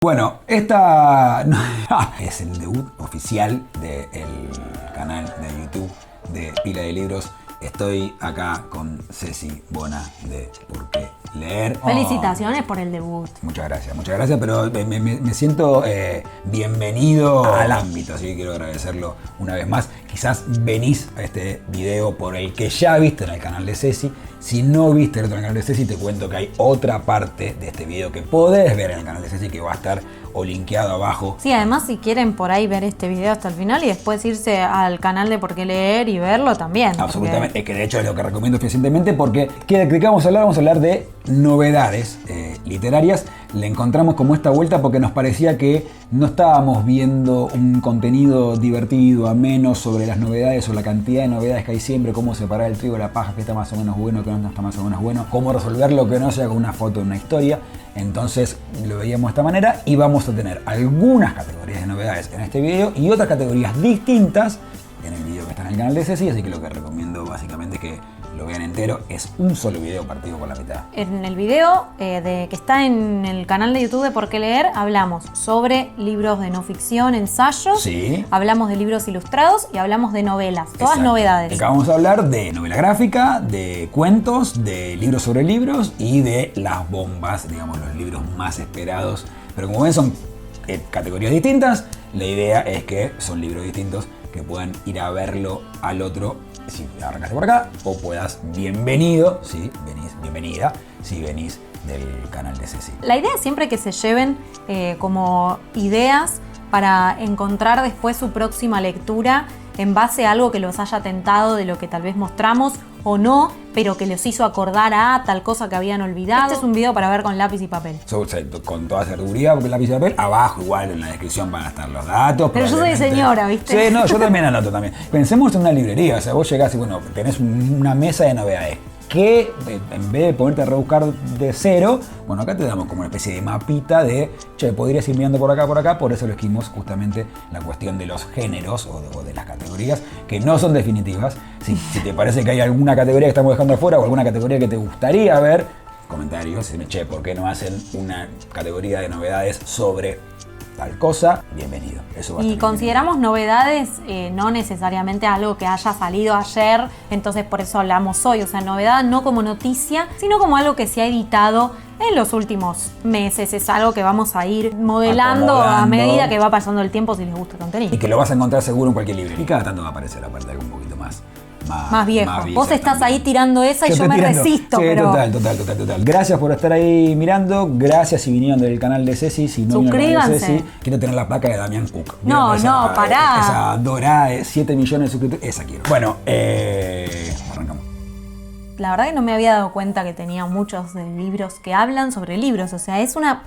Bueno, esta es el debut oficial del canal de YouTube de Pila de Libros. Estoy acá con Ceci Bona de Por qué leer. Felicitaciones por el debut. Muchas gracias, pero me siento bienvenido al ámbito, así que quiero agradecerlo una vez más. Quizás venís a este video por el que ya viste en el canal de Ceci. Si no viste el otro canal de Ceci, te cuento que hay otra parte de este video que podés ver en el canal de Ceci que va a estar o linkeado abajo. Sí, además si quieren por ahí ver este video hasta el final y después irse al canal de Por qué leer y verlo también. Absolutamente, es que de hecho es lo que recomiendo fehacientemente porque ¿de qué vamos a hablar? Vamos a hablar de novedades literarias. Le encontramos como esta vuelta porque nos parecía que no estábamos viendo un contenido divertido, ameno sobre las novedades o la cantidad de novedades que hay siempre, cómo separar el trigo de la paja, que está más o menos bueno, que no está más o menos bueno, cómo resolver lo que no sea con una foto en una historia. Entonces lo veíamos de esta manera y vamos a tener algunas categorías de novedades en este video y otras categorías distintas en el video que está en el canal de Ceci, así que lo que recomiendo básicamente es que lo vean entero, es un solo video partido por la mitad. En el video que está en el canal de YouTube de Por qué leer, hablamos sobre libros de no ficción, ensayos, sí. Hablamos de libros ilustrados y hablamos de novelas, todas Exacto. novedades. Acá vamos a hablar de novela gráfica, de cuentos, de libros sobre libros y de las bombas, digamos los libros más esperados. Pero como ven son categorías distintas, la idea es que son libros distintos que puedan ir a verlo al otro si arrancaste por acá, o puedas bienvenido, si venís, bienvenida, si venís del canal de Ceci. La idea es siempre que se lleven como ideas para encontrar después su próxima lectura en base a algo que los haya tentado de lo que tal vez mostramos o no, pero que les hizo acordar a tal cosa que habían olvidado. Este es un video para ver con lápiz y papel. Con toda seguridad, con lápiz y papel. Abajo igual en la descripción van a estar los datos. Pero yo soy señora, ¿viste? Sí, no, yo también anoto también. Pensemos en una librería, o sea, vos llegás y bueno, tenés una mesa de novedades. Que en vez de ponerte a rebuscar de cero, bueno, acá te damos como una especie de mapita de, che, podrías ir mirando por acá, por eso elegimos justamente la cuestión de los géneros o de las categorías, que no son definitivas. Si te parece que hay alguna categoría que estamos dejando afuera o alguna categoría que te gustaría ver, comentarios, dime, che, ¿por qué no hacen una categoría de novedades sobre tal cosa? Bienvenido. Eso va a y estar consideramos novedades no necesariamente algo que haya salido ayer, entonces por eso hablamos hoy. O sea, novedad no como noticia, sino como algo que se ha editado en los últimos meses. Es algo que vamos a ir modelando a medida que va pasando el tiempo si les gusta el contenido. Y que lo vas a encontrar seguro en cualquier libro. Y cada tanto va a aparecer aparte algo un poquito más viejo. Vos estás también. ahí tirando esa y yo me resisto. Sí, pero... total. Gracias por estar ahí mirando. Gracias si vinieron del canal de Ceci. Si no vinieron del canal de Ceci, quiero tener la placa de Damián Cook. No, pará. Esa dorada de 7 millones de suscriptores. Esa quiero. Bueno, arrancamos. La verdad que no me había dado cuenta que tenía muchos de libros que hablan sobre libros. O sea, es una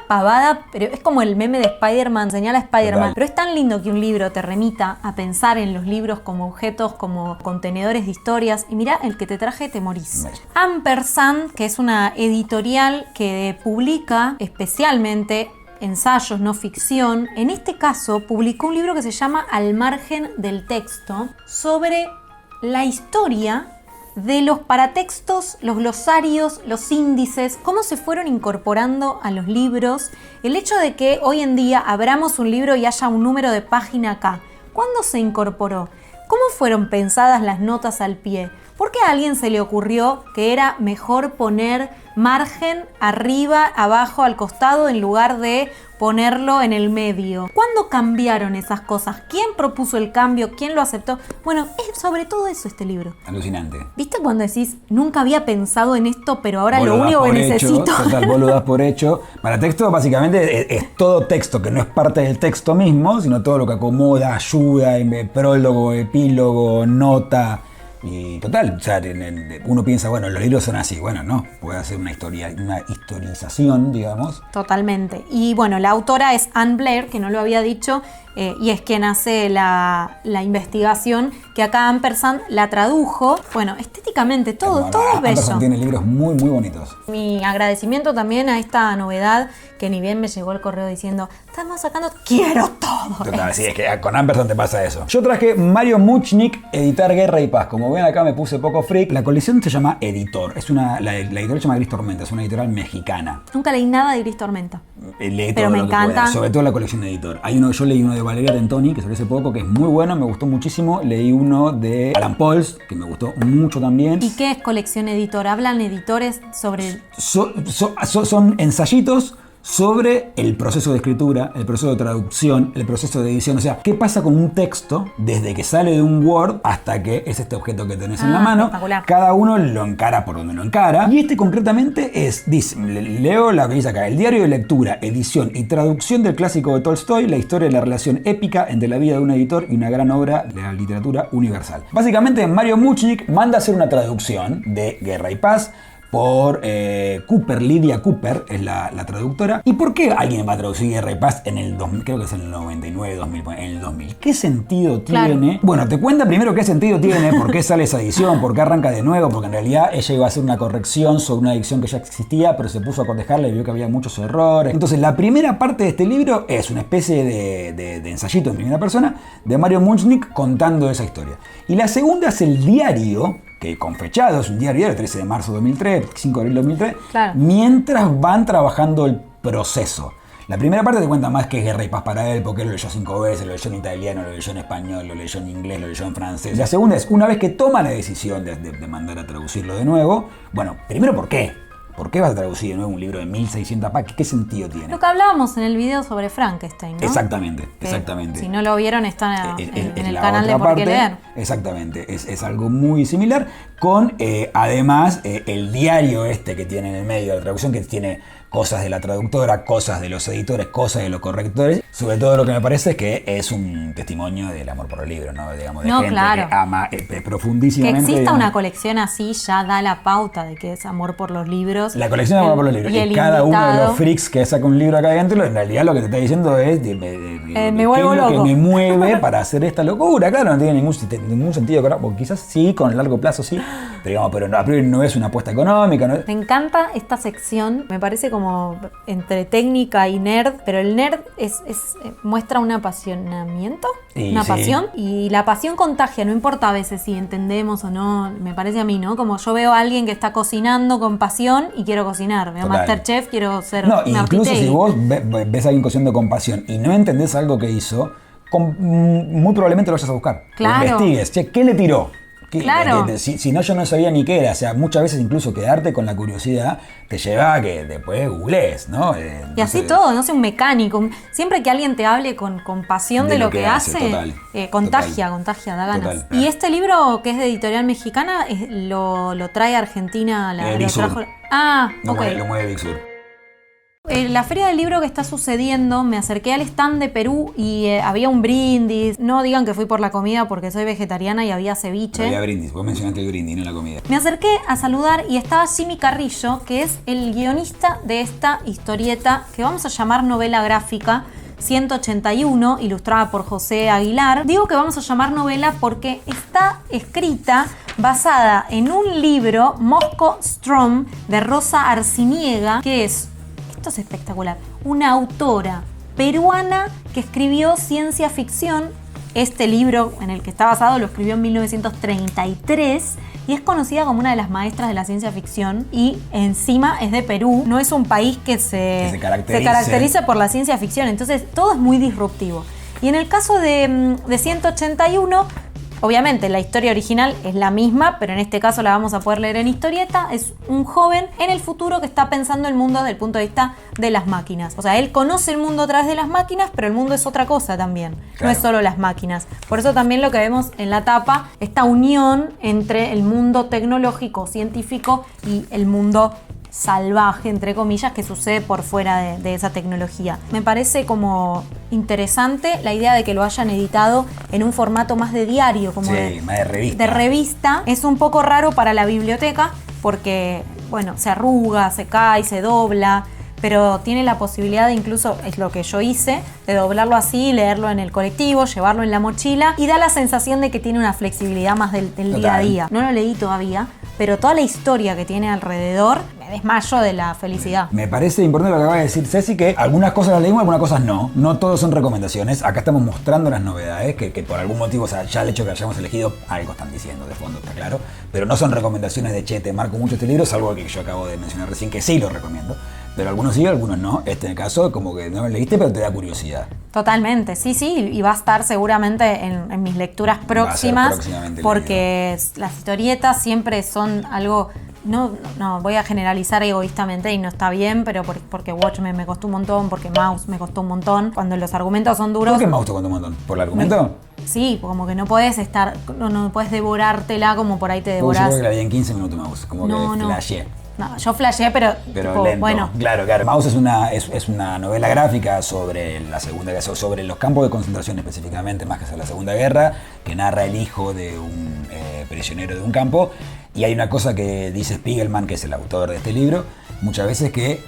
pavada, pero es como el meme de Spider-Man, señala a Spider-Man. Pero es tan lindo que un libro te remita a pensar en los libros como objetos, como contenedores de historias. Y mirá, el que te traje te morís. Ampersand, que es una editorial que publica especialmente ensayos, no ficción. En este caso, publicó un libro que se llama Al margen del texto, sobre la historia de los paratextos, los glosarios, los índices, cómo se fueron incorporando a los libros. El hecho de que hoy en día abramos un libro y haya un número de página acá. ¿Cuándo se incorporó? ¿Cómo fueron pensadas las notas al pie? ¿Por qué a alguien se le ocurrió que era mejor poner margen arriba, abajo, al costado en lugar de ponerlo en el medio? ¿Cuándo cambiaron esas cosas? ¿Quién propuso el cambio? ¿Quién lo aceptó? Bueno, es sobre todo eso este libro. Alucinante. ¿Viste cuando decís, nunca había pensado en esto, pero ahora vos lo único que necesito? Total, vos lo das por hecho. Para texto, básicamente, es todo texto que no es parte del texto mismo, sino todo lo que acomoda, ayuda, prólogo, epílogo, nota. Y total, o sea, uno piensa, bueno, los libros son así. Bueno, no, puede hacer una historización, digamos. Totalmente. Y bueno, la autora es Anne Blair, que no lo había dicho. y es quien hace la investigación, que acá Ampersand la tradujo. Bueno, estéticamente todo es bello. Ampersand tiene libros muy, muy bonitos. Mi agradecimiento también a esta novedad, que ni bien me llegó el correo diciendo, estamos sacando, quiero todo. Total, sí, es que con Ampersand te pasa eso. Yo traje Mario Muchnik, editar Guerra y Paz. Como ven acá me puse poco freak. La colección se llama Editor. La editorial se llama Gris Tormenta, es una editorial mexicana. Nunca leí nada de Gris Tormenta. Lee pero todo me lo que encanta. pueda, sobre todo la colección de Editor. Yo leí uno de Valeria Tentoni, que salió hace poco, que es muy bueno, me gustó muchísimo. Leí uno de Alan Pauls, que me gustó mucho también. ¿Y qué es colección editor? ¿Hablan editores sobre...? Son ensayitos sobre el proceso de escritura, el proceso de traducción, el proceso de edición. O sea, ¿qué pasa con un texto desde que sale de un Word hasta que es este objeto que tenés en la mano? Espectacular. Cada uno lo encara por donde lo encara. Y este concretamente leo la que dice acá: el diario de lectura, edición y traducción del clásico de Tolstoy, la historia de la relación épica entre la vida de un editor y una gran obra de la literatura universal. Básicamente, Mario Muchnik manda a hacer una traducción de Guerra y Paz por Cooper, Lydia Cooper es la traductora. ¿Y por qué alguien va a traducir Guerra y Paz en el 2000? Creo que es en el 99, 2000, en el 2000. ¿Qué sentido tiene? Bueno, te cuenta primero qué sentido tiene, por qué sale esa edición, por qué arranca de nuevo, porque en realidad ella iba a hacer una corrección sobre una edición que ya existía, pero se puso a cotejarla y vio que había muchos errores. Entonces, la primera parte de este libro es una especie de ensayito en primera persona de Mario Muchnik contando esa historia. Y la segunda es el diario, que con fechado, es un diario del 13 de marzo de 2003, 5 de abril de 2003, claro, mientras van trabajando el proceso. La primera parte te cuenta más que es Guerra y Paz para él, porque él lo leyó 5 veces, lo leyó en italiano, lo leyó en español, lo leyó en inglés, lo leyó en francés. La segunda es, una vez que toma la decisión de mandar a traducirlo de nuevo, bueno, primero, ¿por qué? ¿Por qué vas a traducir de nuevo un libro de 1600 páginas? ¿Qué sentido tiene? Lo que hablábamos en el video sobre Frankenstein, ¿no? Exactamente. Si no lo vieron, está en el la canal de otra Por qué parte. leer. Exactamente, es algo muy similar con, además, el diario que tiene en el medio de la traducción, que tiene cosas de la traductora, cosas de los editores, cosas de los correctores. Sobre todo lo que me parece es que es un testimonio del amor por el libro, ¿no? Digamos, de gente claro, que ama profundísimamente. Que exista una colección así ya da la pauta de que es amor por los libros. La colección de amor por los libros. Y cada uno de los freaks que saca un libro acá adentro, en realidad lo que te está diciendo es me vuelvo loco. Que me mueve para hacer esta locura. Claro, no tiene ningún sentido, porque quizás sí, con el largo plazo sí, pero a priori no es una apuesta económica. ¿No? Me encanta esta sección, me parece como entre técnica y nerd, pero el nerd muestra un apasionamiento, una pasión, y la pasión contagia, no importa a veces si entendemos o no, me parece a mí, ¿no? Como yo veo a alguien que está cocinando con pasión y quiero cocinar, veo Masterchef, quiero ser incluso si vos ves a alguien cocinando con pasión y no entendés algo que hizo, muy probablemente lo vayas a buscar. Claro. Lo investigues, ¿qué le tiró? Claro. Si no, yo no sabía ni qué era. O sea, muchas veces incluso quedarte con la curiosidad te lleva a que después googlees, ¿no? Y así todo, no sé, un mecánico. Siempre que alguien te hable con pasión de lo que hace, contagia, da ganas. Total. Y este libro, que es de editorial mexicana, lo trae a Argentina. Big Sur. Lo mueve Big Sur. La feria del libro que está sucediendo, me acerqué al stand de Perú y había un brindis. No digan que fui por la comida porque soy vegetariana y había ceviche. Había brindis, vos mencionaste el brindis, no la comida. Me acerqué a saludar y estaba Jimmy Carrillo, que es el guionista de esta historieta que vamos a llamar novela gráfica 181, ilustrada por José Aguilar. Digo que vamos a llamar novela porque está escrita basada en un libro, Mosco Strom, de Rosa Arciniega, que es... Esto es espectacular. Una autora peruana que escribió ciencia ficción. Este libro en el que está basado lo escribió en 1933 y es conocida como una de las maestras de la ciencia ficción y encima es de Perú. No es un país que se caracteriza por la ciencia ficción, entonces todo es muy disruptivo. Y en el caso de 181... obviamente la historia original es la misma, pero en este caso la vamos a poder leer en historieta. Es un joven en el futuro que está pensando el mundo desde el punto de vista de las máquinas. O sea, él conoce el mundo a través de las máquinas, pero el mundo es otra cosa también. Claro. No es solo las máquinas. Por eso también lo que vemos en la tapa, esta unión entre el mundo tecnológico, científico y el mundo salvaje, entre comillas, que sucede por fuera de esa tecnología. Me parece como interesante la idea de que lo hayan editado en un formato más de diario, como más de revista. De revista. Es un poco raro para la biblioteca porque, bueno, se arruga, se cae, se dobla, pero tiene la posibilidad de incluso, es lo que yo hice, de doblarlo así, leerlo en el colectivo, llevarlo en la mochila y da la sensación de que tiene una flexibilidad más del día a día. No lo leí todavía, pero toda la historia que tiene alrededor, me desmayo de la felicidad. Me parece importante lo que acaba de decir Ceci, que algunas cosas las leímos, algunas cosas no. No todos son recomendaciones. Acá estamos mostrando las novedades, que por algún motivo, o sea, ya el hecho que hayamos elegido, algo están diciendo de fondo, está claro. Pero no son recomendaciones de, che, te marco mucho este libro, salvo que yo acabo de mencionar recién, que sí lo recomiendo. Pero algunos sí, algunos no. En el caso, como que no lo leíste, pero te da curiosidad. Totalmente, sí, y va a estar seguramente en mis lecturas próximas, porque las historietas siempre son algo... No, voy a generalizar egoístamente y no está bien, pero porque Watchmen me costó un montón, porque Maus me costó un montón. Cuando los argumentos son duros... ¿Por qué Maus te costó un montón? ¿Por el argumento? Sí, como que no podés estar... No podés devorártela como por ahí te devorás. Yo creo que la vi en 15 minutos, Maus. Como que flasheé. No, yo flasheé, pero tipo, lento. Bueno. Claro. Maus es una novela gráfica sobre la Segunda Guerra, sobre los campos de concentración específicamente, más que sobre la Segunda Guerra, que narra el hijo de un prisionero de un campo. Y hay una cosa que dice Spiegelman, que es el autor de este libro, muchas veces que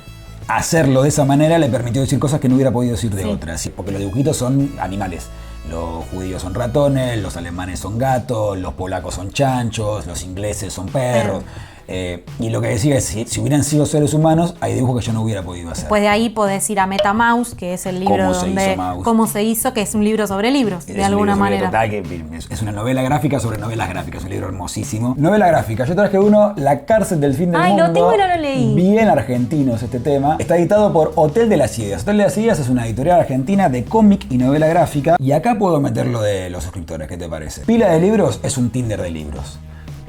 hacerlo de esa manera le permitió decir cosas que no hubiera podido decir de otras. Porque los dibujitos son animales. Los judíos son ratones, los alemanes son gatos, los polacos son chanchos, los ingleses son perros. Y lo que decía es, si hubieran sido seres humanos, hay dibujos que yo no hubiera podido hacer. Después de ahí podés ir a MetaMouse, que es el libro cómo se hizo, que es un libro sobre libros, de alguna manera. Total, que es una novela gráfica sobre novelas gráficas, un libro hermosísimo. Novela gráfica, yo traje uno, La cárcel del fin del mundo. Lo tengo y no lo leí. Bien argentino es este tema. Está editado por Hotel de las Ideas. Hotel de las Ideas es una editorial argentina de cómic y novela gráfica. Y acá puedo meter lo de los suscriptores, ¿qué te parece? Pila de libros es un Tinder de libros.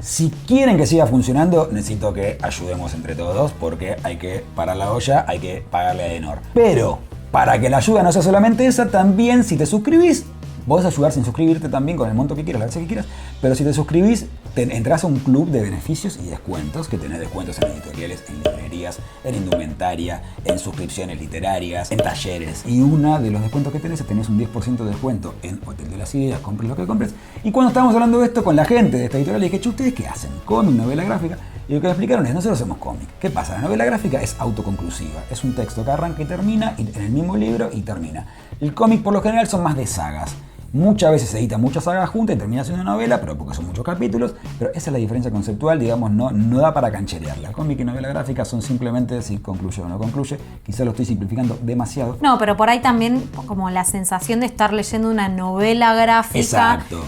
Si quieren que siga funcionando, necesito que ayudemos entre todos, porque hay que parar la olla, hay que pagarle a Edenor. Pero, para que la ayuda no sea solamente esa, también si te suscribís, podés ayudar sin suscribirte también con el monto que quieras, la veces que quieras, pero si te suscribís, entras a un club de beneficios y descuentos, que tenés descuentos en editoriales, en librerías, en indumentaria, en suscripciones literarias, en talleres. Y uno de los descuentos que tenés un 10% de descuento en Hotel de las Ideas, compres lo que compres. Y cuando estábamos hablando de esto con la gente de esta editorial, le dije, che, ¿ustedes qué hacen? ¿Cómic, novela gráfica? Y lo que me explicaron es, nosotros hacemos cómic. ¿Qué pasa? La novela gráfica es autoconclusiva. Es un texto que arranca y termina en el mismo libro y termina. El cómic por lo general son más de sagas. Muchas veces se editan muchas sagas juntas y termina siendo una novela, pero porque son muchos capítulos. Pero esa es la diferencia conceptual, digamos, no da para cancherearla. Cómic y novela gráfica son simplemente si concluye o no concluye. Quizá lo estoy simplificando demasiado. No, pero por ahí también como la sensación de estar leyendo una novela gráfica. Exacto.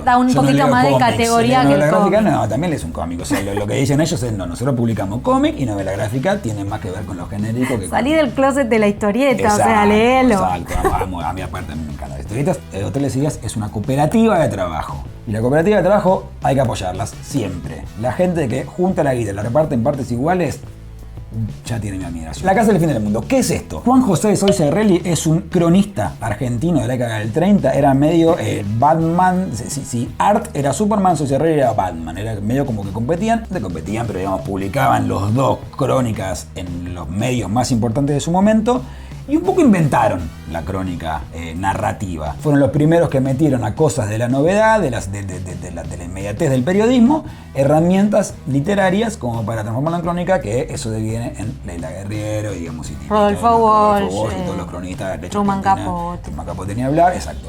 Da un poquito más de categoría que el cómic. Gráfica, no, también es un cómic. O sea, lo que dicen ellos es, no, nosotros publicamos cómic y novela gráfica tiene más que ver con lo genérico que Salí del closet de la historieta, exacto, o sea, léelo. Exacto, a mí aparte me encantan las historietas. Hotel de las Ideas es una cooperativa de trabajo. Y la cooperativa de trabajo hay que apoyarlas siempre. La gente que junta la guita y la reparte en partes iguales, ya tiene mi admiración. La Casa del Fin del Mundo. ¿Qué es esto? Juan José de Soycerrelli es un cronista argentino de la década del 30. Era medio Batman. Si Art era Superman, Soycerrelli era Batman. Era medio como que competían, pero digamos, publicaban los dos crónicas en los medios más importantes de su momento. Y un poco inventaron la crónica narrativa. Fueron los primeros que metieron a cosas de la novedad, de la inmediatez del periodismo, herramientas literarias como para transformarla en crónica, que eso deviene en Leila Guerriero, digamos, y Rodolfo Walsh, y todos los cronistas. Truman Capote. Truman Capote ni hablar, exacto.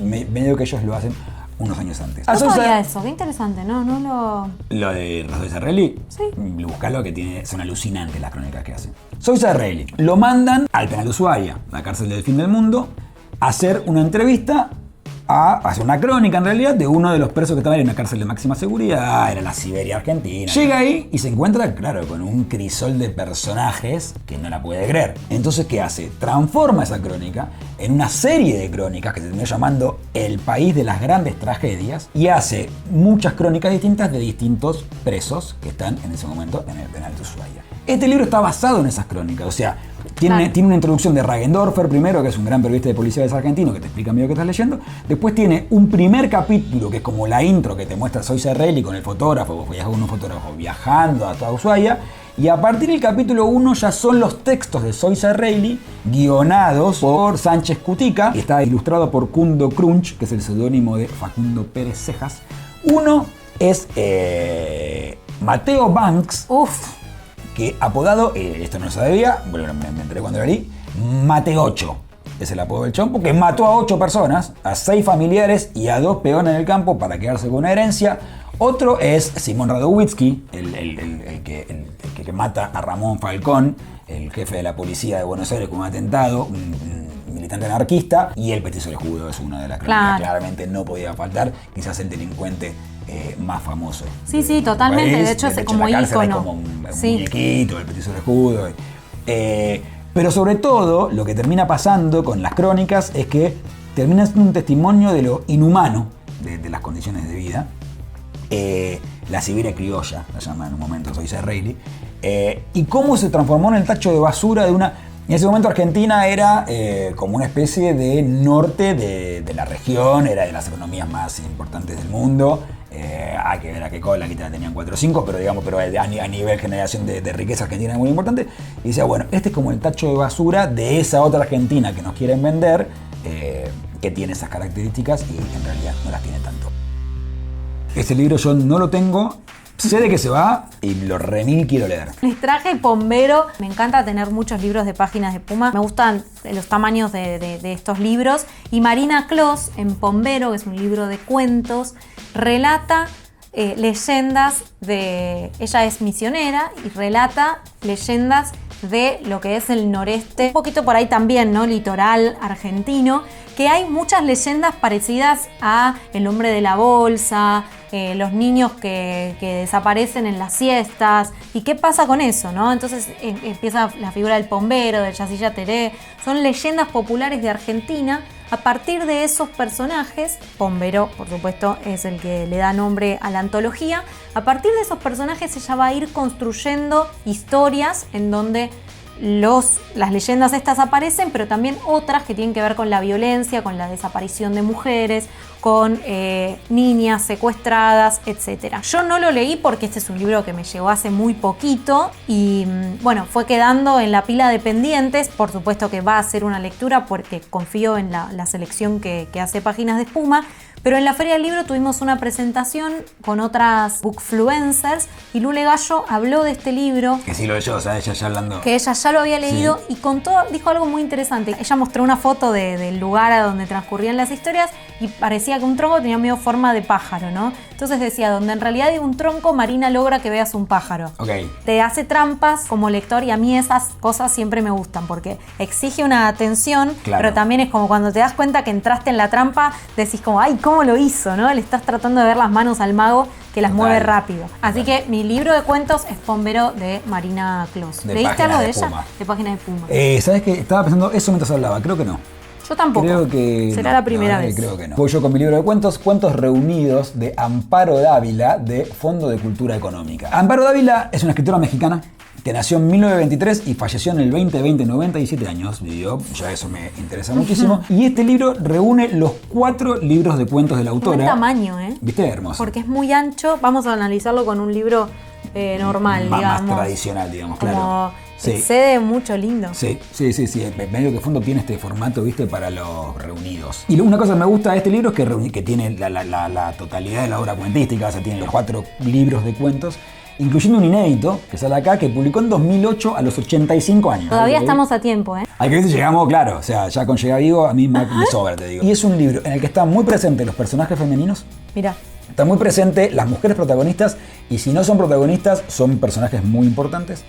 Medio que ellos lo hacen unos años antes. No sabía eso, qué interesante, ¿no? Lo de Soycerrelli, sí. Buscalo, que son alucinantes las crónicas que hacen. Soycerrelli lo mandan al penal de Ushuaia, la cárcel del fin del mundo, a hacer una entrevista, a hacer una crónica en realidad de uno de los presos que estaban en una cárcel de máxima seguridad, era la Siberia argentina. Llega ahí y se encuentra, claro, con un crisol de personajes que no la puede creer. Entonces, ¿qué hace? Transforma esa crónica en una serie de crónicas que se terminó llamando El País de las Grandes Tragedias y hace muchas crónicas distintas de distintos presos que están en ese momento en el penal de Ushuaia. Este libro está basado en esas crónicas, o sea, tiene una introducción de Ragendorfer primero, que es un gran periodista de policiales argentino que te explica medio que estás leyendo. Después tiene un primer capítulo que es como la intro que te muestra Soycerrelli con el fotógrafo, con un fotógrafo viajando hasta Ushuaia. Y a partir del capítulo 1 ya son los textos de Soycerrelli guionados por Sánchez Cutica y está ilustrado por Kundo Crunch, que es el seudónimo de Facundo Pérez Cejas. Uno es Mateo Banks. Uf. que apodado, esto no lo sabía, bueno, me enteré cuando lo leí, Mate 8. Es el apodo del chabón, porque mató a 8 personas, a 6 familiares y a 2 peones en el campo para quedarse con una herencia. Otro es Simón Radowitzki, el que mata a Ramón Falcón, el jefe de la policía de Buenos Aires con un atentado, un militante anarquista, y el Petiso Lejudo es una de las crónicas. Claramente no podía faltar, quizás el delincuente más famoso. Sí, totalmente, de hecho es como ícono. Como un muñequito, el Petiso Lejudo. Pero sobre todo, lo que termina pasando con las crónicas es que termina siendo un testimonio de lo inhumano de las condiciones de vida. La Siberia criolla, la llama en un momento Soyce Reilly, y cómo se transformó en el tacho de basura de una... En ese momento Argentina era como una especie de norte de la región, era de las economías más importantes del mundo. Hay que ver a qué cola, aquí tenían 4 o 5, pero digamos, a nivel generación de riqueza Argentina es muy importante. Y decía, bueno, este es como el tacho de basura de esa otra Argentina que nos quieren vender, que tiene esas características y en realidad no las tiene tanto. Este libro yo no lo tengo, sé de que se va y lo remil quiero leer. Les traje Pombero. Me encanta tener muchos libros de páginas de Puma. Me gustan los tamaños de estos libros. Y Marina Clos, en Pombero, que es un libro de cuentos, relata leyendas de... Ella es misionera y relata leyendas de lo que es el noreste, un poquito por ahí también, ¿no? Litoral argentino, que hay muchas leyendas parecidas a El hombre de la bolsa, los niños que desaparecen en las siestas, y qué pasa con eso, ¿no? Entonces empieza la figura del pombero, del Yacilla Teré, son leyendas populares de Argentina. A partir de esos personajes, Pombero, por supuesto, es el que le da nombre a la antología. A partir de esos personajes ella va a ir construyendo historias en donde las leyendas estas aparecen, pero también otras que tienen que ver con la violencia, con la desaparición de mujeres, con niñas secuestradas, etc. Yo no lo leí porque este es un libro que me llegó hace muy poquito y bueno, fue quedando en la pila de pendientes. Por supuesto que va a ser una lectura porque confío en la selección que hace Páginas de Espuma. Pero en la Feria del Libro tuvimos una presentación con otras bookfluencers y Lule Gallo habló de este libro. Que sí lo leyó, o sea, ella ya hablando. Que ella ya lo había leído, sí. Y contó, dijo algo muy interesante. Ella mostró una foto del lugar a donde transcurrían las historias y parecía que un tronco tenía medio forma de pájaro, ¿no? Entonces decía, donde en realidad hay un tronco, Marina logra que veas un pájaro. Okay. Te hace trampas como lector y a mí esas cosas siempre me gustan porque exige una atención, claro. Pero también es como cuando te das cuenta que entraste en la trampa, decís como, ay, ¿cómo lo hizo? ¿No? Le estás tratando de ver las manos al mago que las mueve rápido. Así que mi libro de cuentos es Pombero de Marina Clos. ¿Leíste algo de ella? De Páginas de Puma. ¿Sabes qué? Estaba pensando eso mientras hablaba. Creo que no. Yo tampoco. Creo que será la primera vez. Creo que no. Voy yo con mi libro de cuentos, Cuentos Reunidos de Amparo Dávila, de Fondo de Cultura Económica. Amparo Dávila es una escritora mexicana que nació en 1923 y falleció en el 2020, 97 años vivió, ya eso me interesa muchísimo. Y este libro reúne los 4 libros de cuentos de la autora. Buen tamaño, ¿eh? ¿Viste? Hermoso. Porque es muy ancho, vamos a analizarlo con un libro normal, digamos. Más tradicional, digamos, como claro. Sí. Excede mucho, lindo. Sí. Medio que Fondo tiene este formato, ¿viste? Para los reunidos. Y una cosa que me gusta de este libro es que tiene la totalidad de la obra cuentística, o sea, tiene los 4 libros de cuentos, incluyendo un inédito que sale acá, que publicó en 2008 a los 85 años. Todavía estamos a tiempo, ¿eh? Al que veces llegamos, claro, o sea, ya con Llegar Vivo a mí me sobra, te digo. Y es un libro en el que están muy presentes los personajes femeninos. Mira. Están muy presentes las mujeres protagonistas y si no son protagonistas, son personajes muy importantes.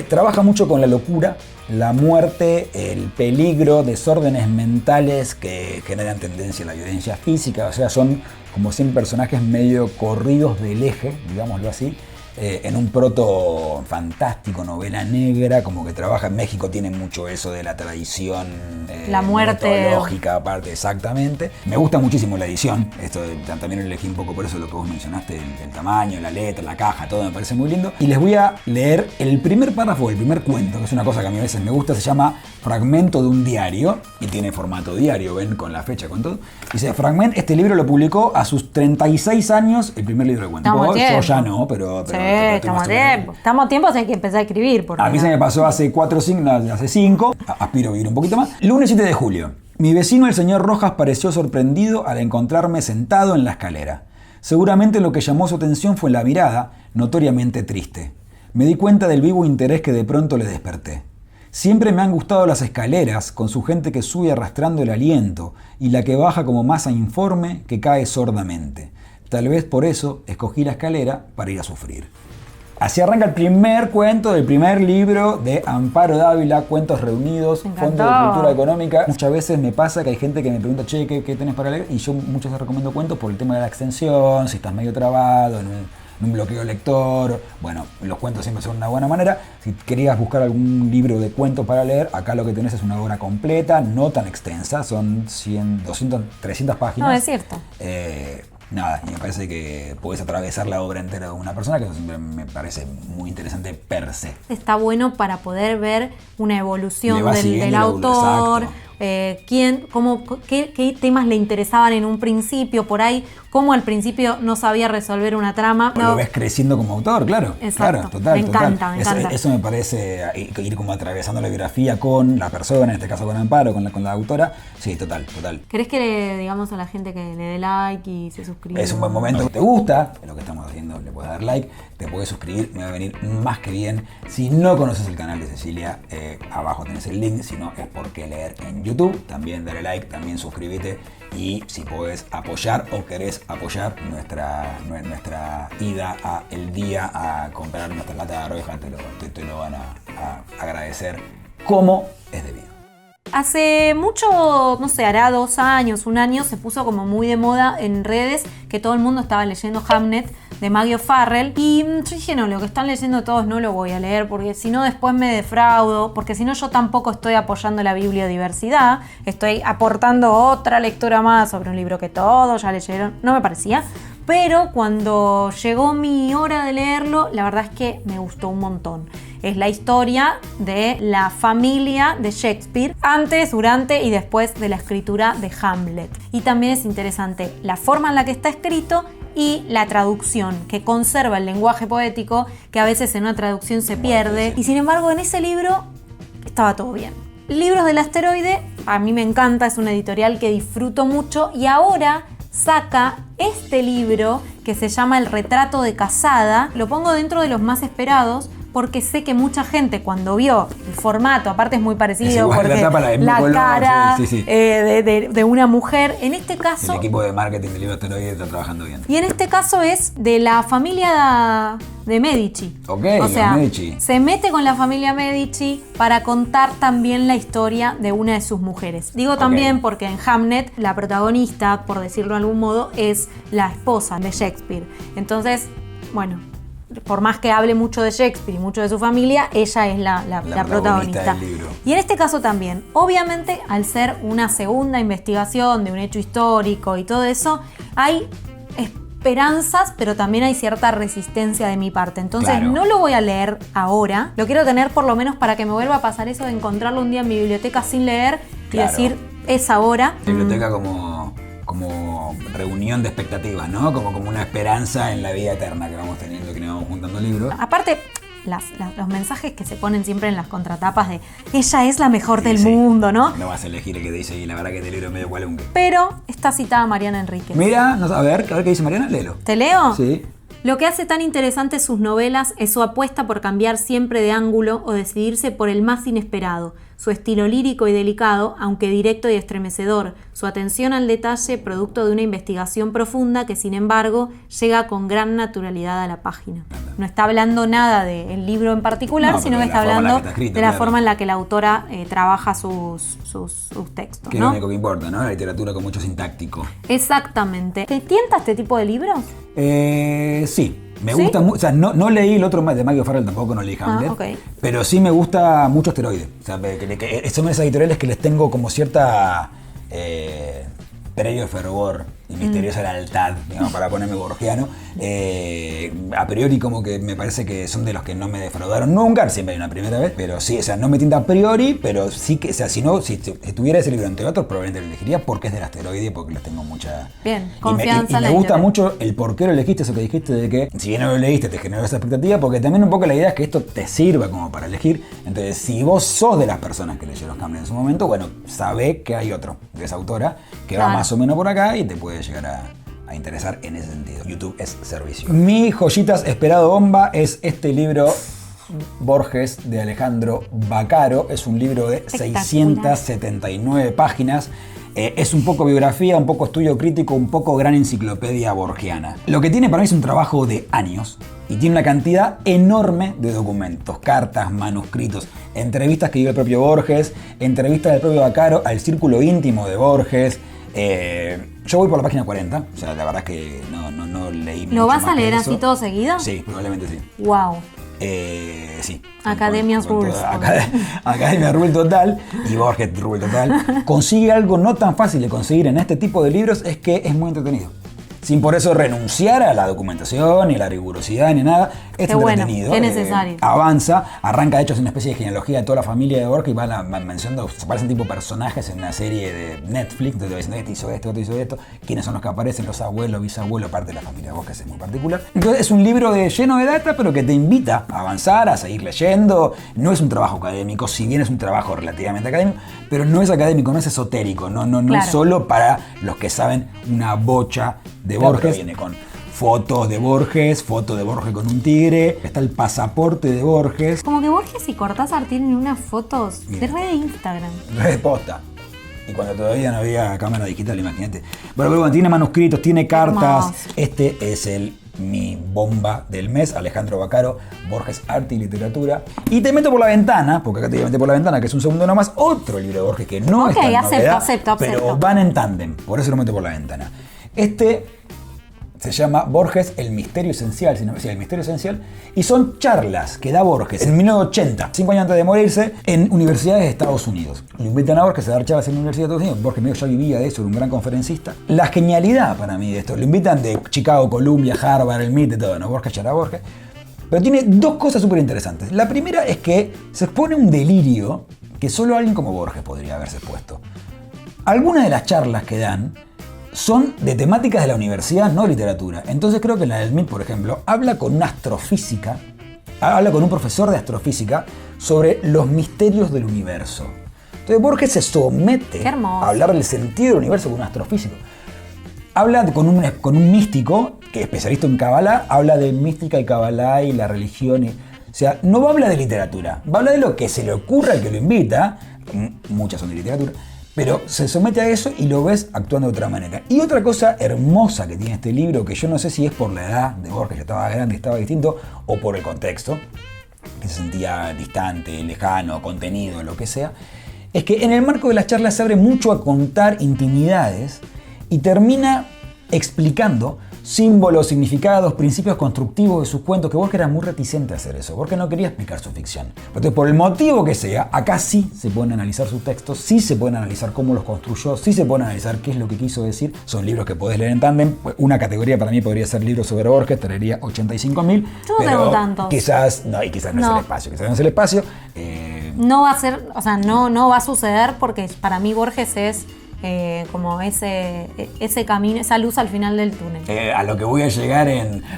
Trabaja mucho con la locura, la muerte, el peligro, desórdenes mentales que generan tendencia a la violencia física. O sea, son como 100 personajes medio corridos del eje, digámoslo así. En un proto fantástico, novela negra, como que trabaja en México, tiene mucho eso de la tradición la muerte mitológica, aparte, exactamente. Me gusta muchísimo la edición, esto también lo elegí un poco por eso lo que vos mencionaste, el tamaño, la letra, la caja, todo me parece muy lindo. Y les voy a leer el primer párrafo, el primer cuento, que es una cosa que a mí a veces me gusta, se llama Fragmento de un diario, y tiene formato diario, ven, con la fecha, con todo. Dice, este libro lo publicó a sus 36 años, el primer libro de cuentos. Yo ya no, pero sí, estamos a tiempo. Estamos a tiempo, hay que empezar a escribir. A mí se me pasó hace 4 o 5, hace 5. Aspiro a vivir un poquito más. Lunes 7 de julio. Mi vecino, el señor Rojas, pareció sorprendido al encontrarme sentado en la escalera. Seguramente lo que llamó su atención fue la mirada, notoriamente triste. me di cuenta del vivo interés que de pronto le desperté. Siempre me han gustado las escaleras, con su gente que sube arrastrando el aliento, y la que baja como masa informe que cae sordamente. Tal vez por eso escogí la escalera para ir a sufrir. Así arranca el primer cuento del primer libro de Amparo Dávila, Cuentos Reunidos, Fondo de Cultura Económica. Muchas veces me pasa que hay gente que me pregunta, che, ¿qué tenés para leer? Y yo muchas veces recomiendo cuentos por el tema de la extensión, si estás medio trabado, en un bloqueo lector. Bueno, los cuentos siempre son una buena manera. Si querías buscar algún libro de cuentos para leer, acá lo que tenés es una obra completa, no tan extensa, son 100, 200, 300 páginas. No, es cierto. Nada, y me parece que puedes atravesar la obra entera de una persona, que eso siempre me parece muy interesante per se. Está bueno para poder ver una evolución del autor, qué temas le interesaban en un principio, por ahí, cómo al principio no sabía resolver una trama. No. Lo ves creciendo como autor, claro. Exacto. Claro, total. Me encanta. Eso me parece, ir como atravesando la biografía con la persona, en este caso con Amparo, con la autora. Sí, total. ¿Querés que le digamos a la gente que le dé like y se suscriba? Es un buen momento. Si te gusta lo que estamos haciendo, le puedes dar like, te puedes suscribir, me va a venir más que bien. Si no conoces el canal de Cecilia, abajo tenés el link, si no es por qué leer en YouTube. También dale like, también suscríbete, y si podés apoyar o querés apoyar nuestra ida a El Día a comprar nuestra lata de arveja, te lo van a agradecer como es debido. Hace mucho, no sé, hará 2 años, 1 año, se puso como muy de moda en redes que todo el mundo estaba leyendo Hamnet de Maggie O'Farrell, y yo dije, no, lo que están leyendo todos no lo voy a leer, porque si no después me defraudo, porque si no yo tampoco estoy apoyando la bibliodiversidad, estoy aportando otra lectura más sobre un libro que todos ya leyeron, no me parecía. Pero cuando llegó mi hora de leerlo, la verdad es que me gustó un montón. Es la historia de la familia de Shakespeare antes, durante y después de la escritura de Hamlet. Y también es interesante la forma en la que está escrito y la traducción, que conserva el lenguaje poético, que a veces en una traducción se pierde. Y sin embargo, en ese libro estaba todo bien. Libros del Asteroide, a mí me encanta, es una editorial que disfruto mucho, y ahora saca este libro que se llama El retrato de casada. Lo pongo dentro de los más esperados porque sé que mucha gente, cuando vio el formato, aparte es muy parecido, igual, porque la cara sí. De una mujer, en este caso... El equipo de marketing del libro Asteroide está trabajando bien. Y en este caso es de la familia de Medici. Ok, o sea, Medici. Se mete con la familia Medici para contar también la historia de una de sus mujeres. Digo también porque en Hamlet la protagonista, por decirlo de algún modo, es la esposa de Shakespeare. Entonces, bueno, por más que hable mucho de Shakespeare y mucho de su familia, ella es la protagonista del libro. Y en este caso también, obviamente, al ser una segunda investigación de un hecho histórico y todo eso, hay esperanzas, pero también hay cierta resistencia de mi parte. Entonces no lo voy a leer ahora, lo quiero tener por lo menos para que me vuelva a pasar eso de encontrarlo un día en mi biblioteca sin leer y decir, es ahora. Biblioteca como reunión de expectativas, ¿no? Como una esperanza en la vida eterna que vamos teniendo, que nos vamos juntando libros. Aparte, los mensajes que se ponen siempre en las contratapas de ella es la mejor del mundo, ¿no? No vas a elegir el que te dice, y la verdad que este libro es medio cualunque. Pero está citada Mariana Enríquez. Mira, a ver qué dice Mariana, léelo. ¿Te leo? Sí. Lo que hace tan interesantes sus novelas es su apuesta por cambiar siempre de ángulo o decidirse por el más inesperado, su estilo lírico y delicado, aunque directo y estremecedor, su atención al detalle producto de una investigación profunda que, sin embargo, llega con gran naturalidad a la página. No está hablando nada del libro en particular, sino que está hablando de la forma en la que la autora trabaja sus textos. Que es lo único que importa, ¿no? La literatura con mucho sintáctico. Exactamente. ¿Te tienta este tipo de libros? Sí. Me gusta mucho, o sea, no leí el otro de Maggie O'Farrell, tampoco no leí Hamlet, pero sí me gusta mucho Asteroide. O sea, que son esas editoriales que les tengo como cierta previo de fervor y misteriosa lealtad, digamos, para ponerme borgiano. A priori como que me parece que son de los que no me defraudaron nunca, siempre hay una primera vez, pero sí, o sea, no me tienta a priori, pero sí que, o sea, si tuviera ese libro entre otros, probablemente lo elegiría porque es del Asteroide, porque les tengo mucha... Bien, confianza. Y me gusta mucho el por qué lo elegiste, eso que dijiste de que si bien no lo leíste te generó esa expectativa, porque también un poco la idea es que esto te sirva como para elegir. Entonces, si vos sos de las personas que leyeron Hamlet en su momento, bueno, sabé que hay otro de esa autora que va más o menos por acá y te puede llegar a interesar en ese sentido. YouTube es servicio. Mi joyitas esperado bomba es este libro Borges de Alejandro Bacaro. Es un libro de 679 páginas. Es un poco biografía, un poco estudio crítico, un poco gran enciclopedia borgiana. Lo que tiene para mí es un trabajo de años y tiene una cantidad enorme de documentos, cartas, manuscritos, entrevistas que dio el propio Borges, entrevistas del propio Bacaro al círculo íntimo de Borges. Yo voy por la página 40, o sea, la verdad es que no leí mucho. ¿Lo vas más a leer que eso. así todo seguido? Sí, probablemente sí. Wow. Sí. Academia's Rules. Academia Rule total y Borges Rule total. Consigue algo no tan fácil de conseguir en este tipo de libros, es que es muy entretenido. Sin por eso renunciar a la documentación, ni la rigurosidad, ni nada. Es entretenido. Qué necesario. Avanza, arranca de hecho es una especie de genealogía de toda la familia de Borges y van mencionando, se parecen tipo personajes en una serie de Netflix, entonces te va diciendo, este hizo esto, este hizo esto, quiénes son los que aparecen, los abuelos, bisabuelos, parte de la familia de Borges es muy particular. Entonces es un libro lleno de data, pero que te invita a avanzar, a seguir leyendo. No es un trabajo académico, si bien es un trabajo relativamente académico, pero no es académico, no es esotérico, no Claro. es solo para los que saben una bocha de Borges. Viene con fotos de Borges con un tigre, está el pasaporte de Borges. Como que Borges y Cortázar tienen unas fotos de red de Instagram. Red posta. Y cuando todavía no había cámara digital, imagínate. Bueno, tiene manuscritos, tiene cartas. Hermoso. Este es mi bomba del mes, Alejandro Bacaro, Borges, Arte y Literatura. Y te meto por la ventana, porque acá te voy a meter por la ventana, que es un segundo nomás, otro libro de Borges que no es tan novedad, acepto. pero van en tándem, por eso lo meto por la ventana. Este se llama Borges, el misterio esencial, el misterio esencial, y son charlas que da Borges en 1980, 5 años antes de morirse, en universidades de Estados Unidos. Lo invitan a Borges a dar charlas en la Universidad de Estados Unidos. Borges medio ya vivía de eso, era un gran conferencista. La genialidad para mí de esto, lo invitan de Chicago, Columbia, Harvard, el MIT, de todo, ¿no? Borges ya era Borges. Pero tiene dos cosas súper interesantes. La primera es que se expone un delirio que solo alguien como Borges podría haberse expuesto. Algunas de las charlas que dan son de temáticas de la universidad, no literatura. Entonces creo que la del MIT, por ejemplo, habla con un profesor de astrofísica sobre los misterios del universo. Entonces Borges se somete a hablar del sentido del universo con un astrofísico. Habla con un místico, que es especialista en Kabbalah, habla de mística y Kabbalah y la religión. O sea, no va a hablar de literatura, va a hablar de lo que se le ocurra al que lo invita, muchas son de literatura, pero se somete a eso y lo ves actuando de otra manera. Y otra cosa hermosa que tiene este libro, que yo no sé si es por la edad de Borges, que estaba grande, estaba distinto, o por el contexto, que se sentía distante, lejano, contenido, lo que sea, es que en el marco de las charlas se abre mucho a contar intimidades y termina explicando símbolos, significados, principios constructivos de sus cuentos, que Borges era muy reticente a hacer eso. Borges no quería explicar su ficción. Entonces, por el motivo que sea, acá sí se pueden analizar sus textos, sí se pueden analizar cómo los construyó, sí se pueden analizar qué es lo que quiso decir. Son libros que podés leer en tándem. Una categoría para mí podría ser libros sobre Borges, traería 85.000. Yo no pero tengo tantos. Quizás no es el espacio. No va a ser, o sea, no va a suceder porque para mí Borges es como ese camino, esa luz al final del túnel. A lo que voy a llegar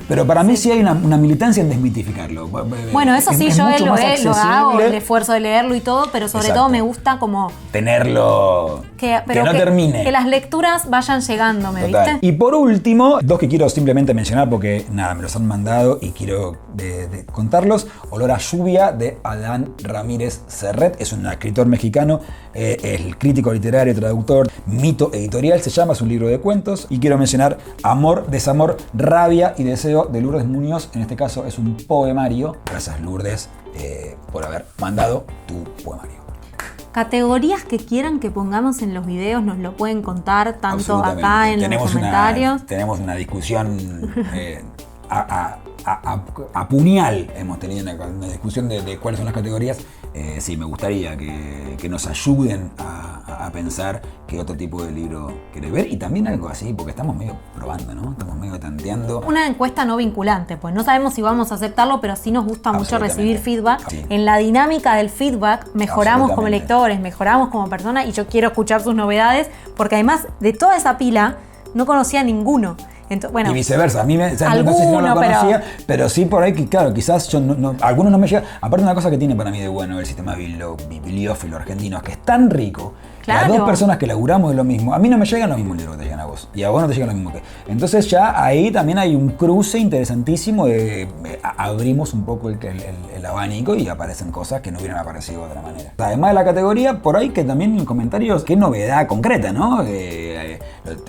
pero para mí sí hay una militancia en desmitificarlo. Bueno, eso sí, yo lo hago, el esfuerzo de leerlo y todo, pero sobre todo me gusta como tenerlo, que no termine. Que las lecturas vayan llegando, ¿me Total. viste? Y por último, dos que quiero simplemente mencionar porque nada, me los han mandado y quiero contarlos. Olor a lluvia, de Adán Ramírez Serret, es un escritor mexicano, el crítico literario, traductor, mito editorial, se llama, es un libro de cuentos. Y quiero mencionar Amor, Desamor, Rabia y Deseo, de Lourdes Muñoz. En este caso es un poemario. Gracias, Lourdes, por haber mandado tu poemario. Categorías que quieran que pongamos en los videos nos lo pueden contar tanto acá en los comentarios. Tenemos una discusión a puñal, hemos tenido una discusión de cuáles son las categorías. Sí, me gustaría que nos ayuden a pensar qué otro tipo de libro querés ver y también algo así, porque estamos medio probando, ¿no? Estamos medio tanteando. Una encuesta no vinculante, pues no sabemos si vamos a aceptarlo, pero sí nos gusta mucho recibir feedback. Sí. En la dinámica del feedback mejoramos como lectores, mejoramos como personas y yo quiero escuchar sus novedades, porque además de toda esa pila no conocía a ninguno. Entonces, bueno, y viceversa, a mí no sé si no lo conocía, pero sí por ahí que claro, quizás yo algunos no me llegan. Aparte una cosa que tiene para mí de bueno el sistema bibliófilo argentino es que es tan rico Claro. Las dos personas que laburamos de lo mismo, a mí no me llegan los mismos libros que te llegan a vos. Y a vos no te llegan los mismos que... Entonces ya ahí también hay un cruce interesantísimo de... abrimos un poco el abanico y aparecen cosas que no hubieran aparecido de otra manera. Además de la categoría, por ahí que también en comentarios, qué novedad concreta, ¿no? Te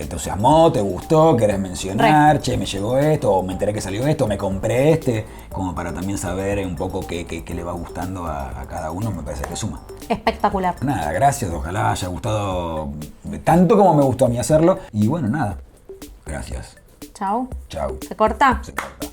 entusiasmó, te gustó, querés mencionar, che, me llegó esto, o me enteré que salió esto, o me compré este, como para también saber un poco qué le va gustando a cada uno, me parece que suma. Espectacular. Nada, gracias, ojalá haya gustado tanto como me gustó a mí hacerlo. Y bueno, nada, gracias. Chau. Chau. ¿Se corta? Se corta.